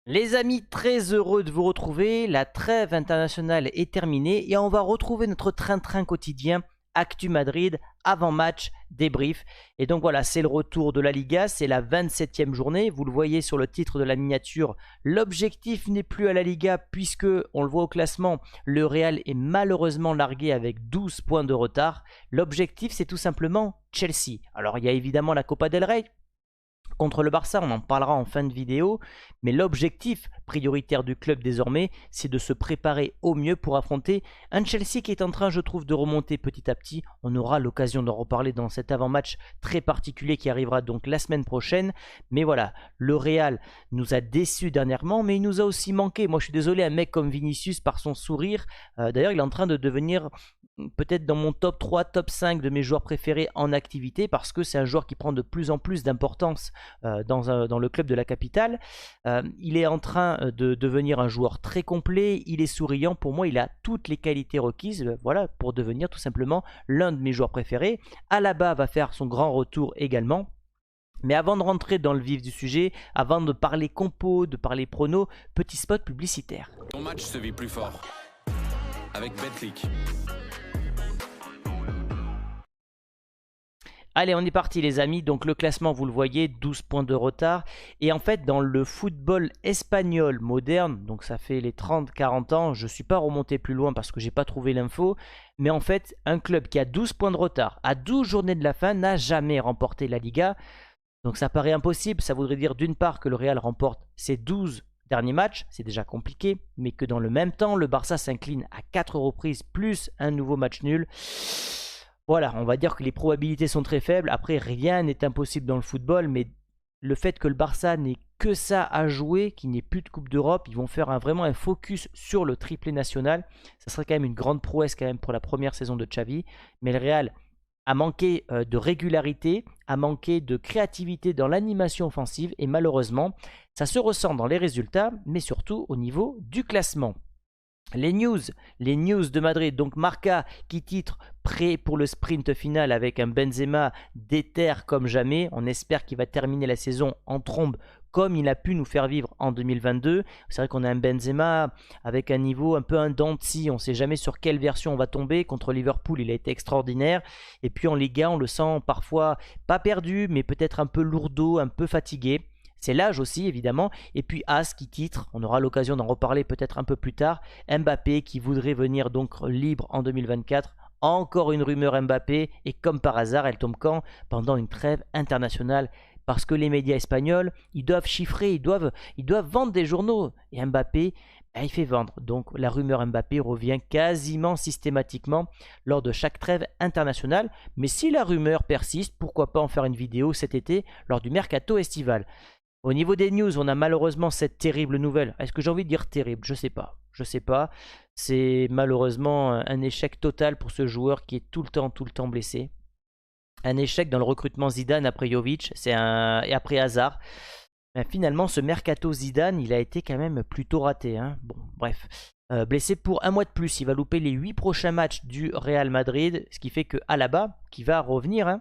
Les amis, très heureux de vous retrouver. La trêve internationale est terminée et on va retrouver notre train-train quotidien Actu Madrid, avant-match, débrief. Et donc voilà, c'est le retour de la Liga, c'est la 27e journée. Vous le voyez sur le titre de la miniature, l'objectif n'est plus à la Liga puisque, on le voit au classement, le Real est malheureusement largué avec 12 points de retard. L'objectif, c'est tout simplement Chelsea. Alors il y a évidemment la Copa del Rey contre le Barça, on en parlera en fin de vidéo, mais l'objectif prioritaire du club désormais, c'est de se préparer au mieux pour affronter un Chelsea qui est en train, je trouve, de remonter petit à petit. On aura l'occasion d'en reparler dans cet avant-match très particulier qui arrivera donc la semaine prochaine. Mais voilà, le Real nous a déçus dernièrement, mais il nous a aussi manqué. Moi, je suis désolé, un mec comme Vinicius, par son sourire, d'ailleurs, il est en train de devenir peut-être dans mon top 3, top 5 de mes joueurs préférés en activité parce que c'est un joueur qui prend de plus en plus d'importance dans le club de la capitale. Il est en train de devenir un joueur très complet, il est souriant, pour moi il a toutes les qualités requises voilà, pour devenir tout simplement l'un de mes joueurs préférés. Alaba va faire son grand retour également. Mais avant de rentrer dans le vif du sujet, avant de parler compo, de parler pronos, petit spot publicitaire. Ton match se vit plus fort avec Betclic. Allez, on est parti les amis, donc le classement vous le voyez, 12 points de retard. Et en fait dans le football espagnol moderne, donc ça fait les 30-40 ans, je ne suis pas remonté plus loin parce que j'ai pas trouvé l'info. Mais en fait un club qui a 12 points de retard, à 12 journées de la fin, n'a jamais remporté la Liga. Donc ça paraît impossible, ça voudrait dire d'une part que le Real remporte ses 12 derniers matchs, c'est déjà compliqué, mais que dans le même temps, le Barça s'incline à 4 reprises plus un nouveau match nul. Voilà, on va dire que les probabilités sont très faibles. Après, rien n'est impossible dans le football, mais le fait que le Barça n'ait que ça à jouer, qu'il n'y ait plus de Coupe d'Europe, ils vont faire vraiment un focus sur le triplé national. Ça serait quand même une grande prouesse quand même pour la première saison de Xavi. Mais le Real a manqué de régularité, a manqué de créativité dans l'animation offensive et malheureusement, ça se ressent dans les résultats, mais surtout au niveau du classement. Les news de Madrid, donc Marca qui titre prêt pour le sprint final avec un Benzema déter comme jamais. On espère qu'il va terminer la saison en trombe comme il a pu nous faire vivre en 2022. C'est vrai qu'on a un Benzema avec un niveau un peu un dent de scie. On ne sait jamais sur quelle version on va tomber. Contre Liverpool, il a été extraordinaire. Et puis en Liga, on le sent parfois pas perdu, mais peut-être un peu lourdeau, un peu fatigué. C'est l'âge aussi, évidemment. Et puis As qui titre, on aura l'occasion d'en reparler peut-être un peu plus tard. Mbappé qui voudrait venir donc libre en 2024. Encore une rumeur Mbappé. Et comme par hasard, elle tombe quand? Pendant une trêve internationale. Parce que les médias espagnols, ils doivent chiffrer, ils doivent vendre des journaux. Et Mbappé, il fait vendre. Donc la rumeur Mbappé revient quasiment systématiquement lors de chaque trêve internationale. Mais si la rumeur persiste, pourquoi pas en faire une vidéo cet été lors du mercato estival. Au niveau des news, on a malheureusement cette terrible nouvelle. Est-ce que j'ai envie de dire terrible? Je sais pas. Je sais pas. C'est malheureusement un échec total pour ce joueur qui est tout le temps blessé. Un échec dans le recrutement Zidane après Jovic et après Hazard. Mais finalement, ce mercato Zidane, il a été quand même plutôt raté. Hein. Bon, bref. Blessé pour un mois de plus. Il va louper les 8 prochains matchs du Real Madrid. Ce qui fait que Alaba, qui va revenir, hein,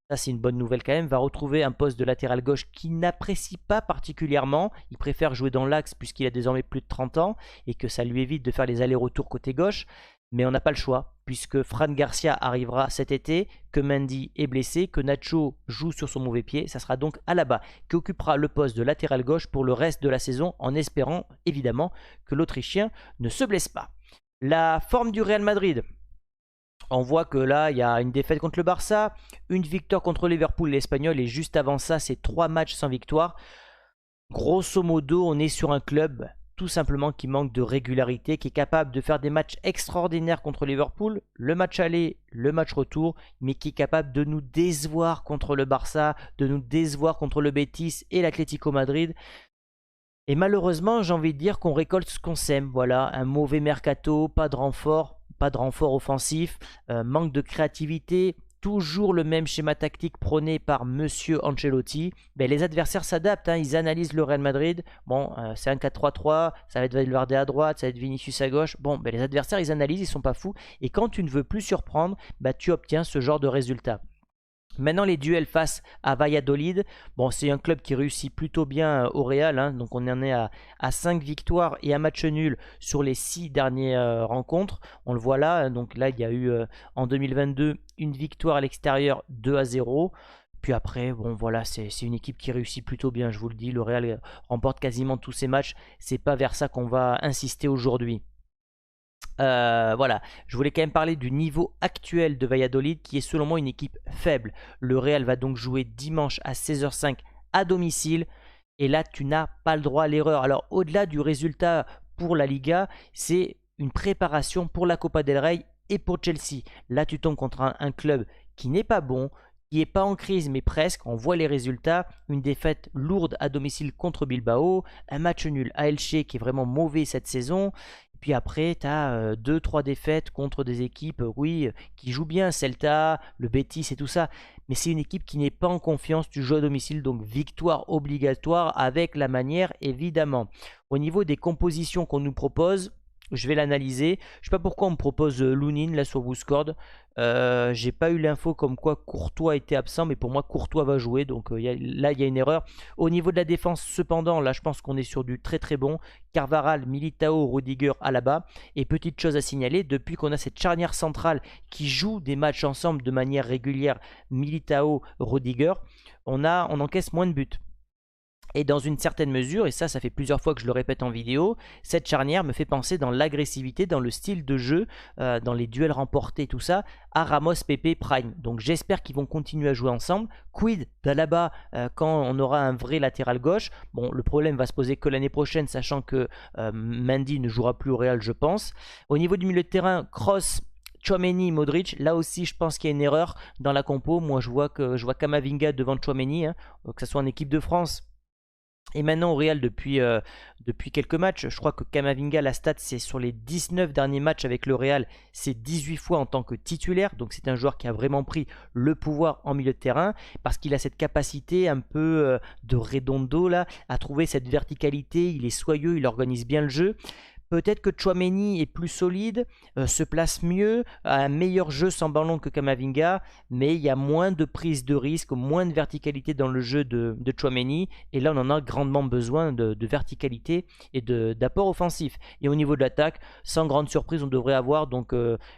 ça c'est une bonne nouvelle quand même, va retrouver un poste de latéral gauche qu'il n'apprécie pas particulièrement. Il préfère jouer dans l'axe puisqu'il a désormais plus de 30 ans et que ça lui évite de faire les allers-retours côté gauche. Mais on n'a pas le choix puisque Fran Garcia arrivera cet été, que Mendy est blessé, que Nacho joue sur son mauvais pied. Ça sera donc Alaba qui occupera le poste de latéral gauche pour le reste de la saison en espérant évidemment que l'Autrichien ne se blesse pas. La forme du Real Madrid. On voit que là, il y a une défaite contre le Barça, une victoire contre Liverpool, l'Espagnol, et juste avant ça, c'est 3 matchs sans victoire. Grosso modo, on est sur un club tout simplement qui manque de régularité, qui est capable de faire des matchs extraordinaires contre Liverpool, le match aller, le match retour, mais qui est capable de nous décevoir contre le Barça, de nous décevoir contre le Betis et l'Atlético Madrid. Et malheureusement, j'ai envie de dire qu'on récolte ce qu'on sème. Voilà, un mauvais mercato, pas de renfort offensif, manque de créativité, toujours le même schéma tactique prôné par Monsieur Ancelotti. Ben, les adversaires s'adaptent, hein, ils analysent le Real Madrid. Bon, c'est un 4-3-3, ça va être Valverde à droite, ça va être Vinicius à gauche. Bon, ben, les adversaires, ils analysent, ils sont pas fous. Et quand tu ne veux plus surprendre, ben, tu obtiens ce genre de résultat. Maintenant, les duels face à Valladolid. Bon, c'est un club qui réussit plutôt bien au Real, hein, donc on en est à 5 victoires et un match nul sur les 6 dernières rencontres. On le voit là, donc là il y a eu en 2022 une victoire à l'extérieur 2-0. Puis après, bon voilà, c'est une équipe qui réussit plutôt bien, je vous le dis. Le Real remporte quasiment tous ses matchs. C'est pas vers ça qu'on va insister aujourd'hui. Voilà, je voulais quand même parler du niveau actuel de Valladolid qui est selon moi une équipe faible. Le Real va donc jouer dimanche à 16h05 à domicile et là tu n'as pas le droit à l'erreur. Alors au-delà du résultat pour la Liga, c'est une préparation pour la Copa del Rey et pour Chelsea. Là tu tombes contre un club qui n'est pas bon, qui n'est pas en crise mais presque, on voit les résultats, une défaite lourde à domicile contre Bilbao, un match nul à Elche qui est vraiment mauvais cette saison. Puis après, tu as 2-3 défaites contre des équipes, oui, qui jouent bien, Celta, le Betis et tout ça. Mais c'est une équipe qui n'est pas en confiance, tu joues à domicile, donc victoire obligatoire avec la manière, évidemment. Au niveau des compositions qu'on nous propose, je vais l'analyser. Je ne sais pas pourquoi on me propose Lounine là sur WhoScored. J'ai pas eu l'info comme quoi Courtois était absent, mais pour moi Courtois va jouer, donc là il y a une erreur. Au niveau de la défense, cependant, là je pense qu'on est sur du très très bon. Carvaral, Militao, Rudiger, Alaba. Et petite chose à signaler, depuis qu'on a cette charnière centrale qui joue des matchs ensemble de manière régulière, Militao, Rudiger, on encaisse moins de buts. Et dans une certaine mesure, et ça fait plusieurs fois que je le répète en vidéo, cette charnière me fait penser dans l'agressivité, dans le style de jeu, dans les duels remportés, tout ça, à Ramos, Pepe, Prime. Donc j'espère qu'ils vont continuer à jouer ensemble. Quid d'Alaba quand on aura un vrai latéral gauche? Bon, le problème va se poser que l'année prochaine, sachant que Mendy ne jouera plus au Real, je pense. Au niveau du milieu de terrain, Kroos, Tchouaméni, Modric, là aussi je pense qu'il y a une erreur dans la compo. Moi je vois Kamavinga devant Tchouaméni, hein, que ce soit en équipe de France. Et maintenant au Real depuis quelques matchs, je crois que Kamavinga, la stat c'est sur les 19 derniers matchs avec le Real, c'est 18 fois en tant que titulaire. Donc c'est un joueur qui a vraiment pris le pouvoir en milieu de terrain parce qu'il a cette capacité un peu de redondo là, à trouver cette verticalité, il est soyeux, il organise bien le jeu. Peut-être que Tchouaméni est plus solide, se place mieux, a un meilleur jeu sans ballon que Kamavinga, mais il y a moins de prise de risque, moins de verticalité dans le jeu de Tchouaméni. Et là, on en a grandement besoin de verticalité et d'apport offensif. Et au niveau de l'attaque, sans grande surprise, on devrait avoir donc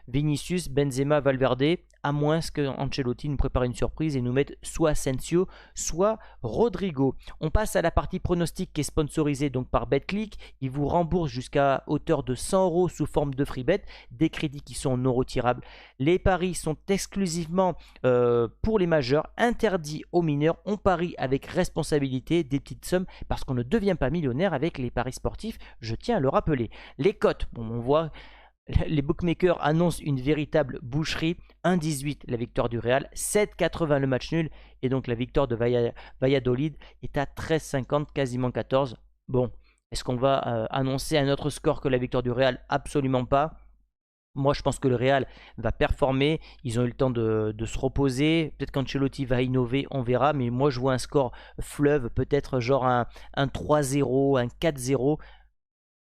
Vinicius, Benzema, Valverde, à moins qu'Ancelotti nous prépare une surprise et nous mette soit Asensio, soit Rodrigo. On passe à la partie pronostic qui est sponsorisée donc par BetClick. Il vous rembourse jusqu'à hauteur de 100 € sous forme de free bet, des crédits qui sont non retirables. Les paris sont exclusivement pour les majeurs, interdits aux mineurs. On parie avec responsabilité, des petites sommes, parce qu'on ne devient pas millionnaire avec les paris sportifs, je tiens à le rappeler. Les cotes, bon, on voit... Les bookmakers annoncent une véritable boucherie. 1,18 la victoire du Real, 7,80 le match nul. Et donc la victoire de Valladolid est à 13,50, quasiment 14. Bon, est-ce qu'on va annoncer un autre score que la victoire du Real? Absolument pas. Moi, je pense que le Real va performer. Ils ont eu le temps de se reposer. Peut-être qu'Ancelotti va innover, on verra. Mais moi, je vois un score fleuve, peut-être genre un 3-0, un 4-0.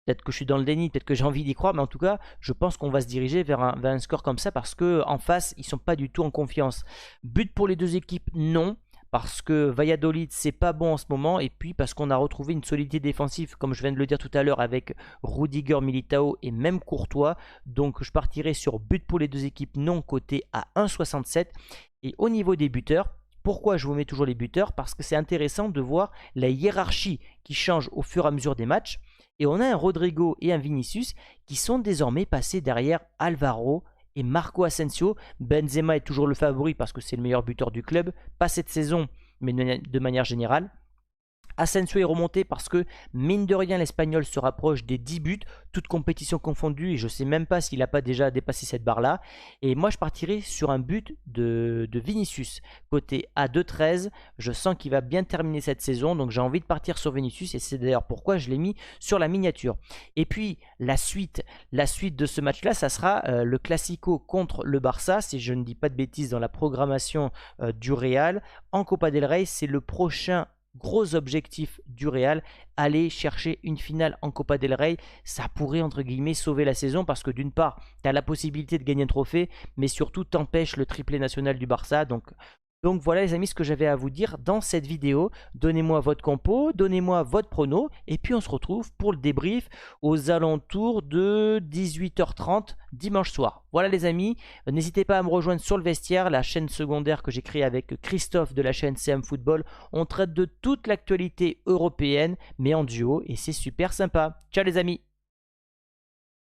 Peut-être que je suis dans le déni, peut-être que j'ai envie d'y croire, mais en tout cas, je pense qu'on va se diriger vers un score comme ça parce qu'en face, ils ne sont pas du tout en confiance. But pour les deux équipes, non. Parce que Valladolid, c'est pas bon en ce moment. Et puis parce qu'on a retrouvé une solidité défensive, comme je viens de le dire tout à l'heure, avec Rudiger, Militao et même Courtois. Donc je partirai sur but pour les deux équipes, non, coté à 1,67. Et au niveau des buteurs, pourquoi je vous mets toujours les buteurs? Parce que c'est intéressant de voir la hiérarchie qui change au fur et à mesure des matchs. Et on a un Rodrigo et un Vinicius qui sont désormais passés derrière Alvaro et Marco Asensio. Benzema est toujours le favori parce que c'est le meilleur buteur du club. Pas cette saison, mais de manière générale. Asensio est remonté parce que, mine de rien, l'Espagnol se rapproche des 10 buts, toutes compétitions confondues, et je ne sais même pas s'il n'a pas déjà dépassé cette barre-là. Et moi, je partirai sur un but de Vinicius, côté à 2,13. Je sens qu'il va bien terminer cette saison, donc j'ai envie de partir sur Vinicius, et c'est d'ailleurs pourquoi je l'ai mis sur la miniature. Et puis, la suite de ce match-là, ça sera le Classico contre le Barça, si je ne dis pas de bêtises dans la programmation du Real. En Copa del Rey, c'est le prochain gros objectif du Real, aller chercher une finale en Copa del Rey. Ça pourrait entre guillemets sauver la saison parce que d'une part tu as la possibilité de gagner un trophée, mais surtout t'empêches le triplé national du Barça. Donc Donc voilà les amis ce que j'avais à vous dire dans cette vidéo. Donnez-moi votre compo, donnez-moi votre prono et puis on se retrouve pour le débrief aux alentours de 18h30 dimanche soir. Voilà les amis, n'hésitez pas à me rejoindre sur le vestiaire, la chaîne secondaire que j'ai créée avec Christophe de la chaîne CM Football. On traite de toute l'actualité européenne mais en duo et c'est super sympa. Ciao les amis!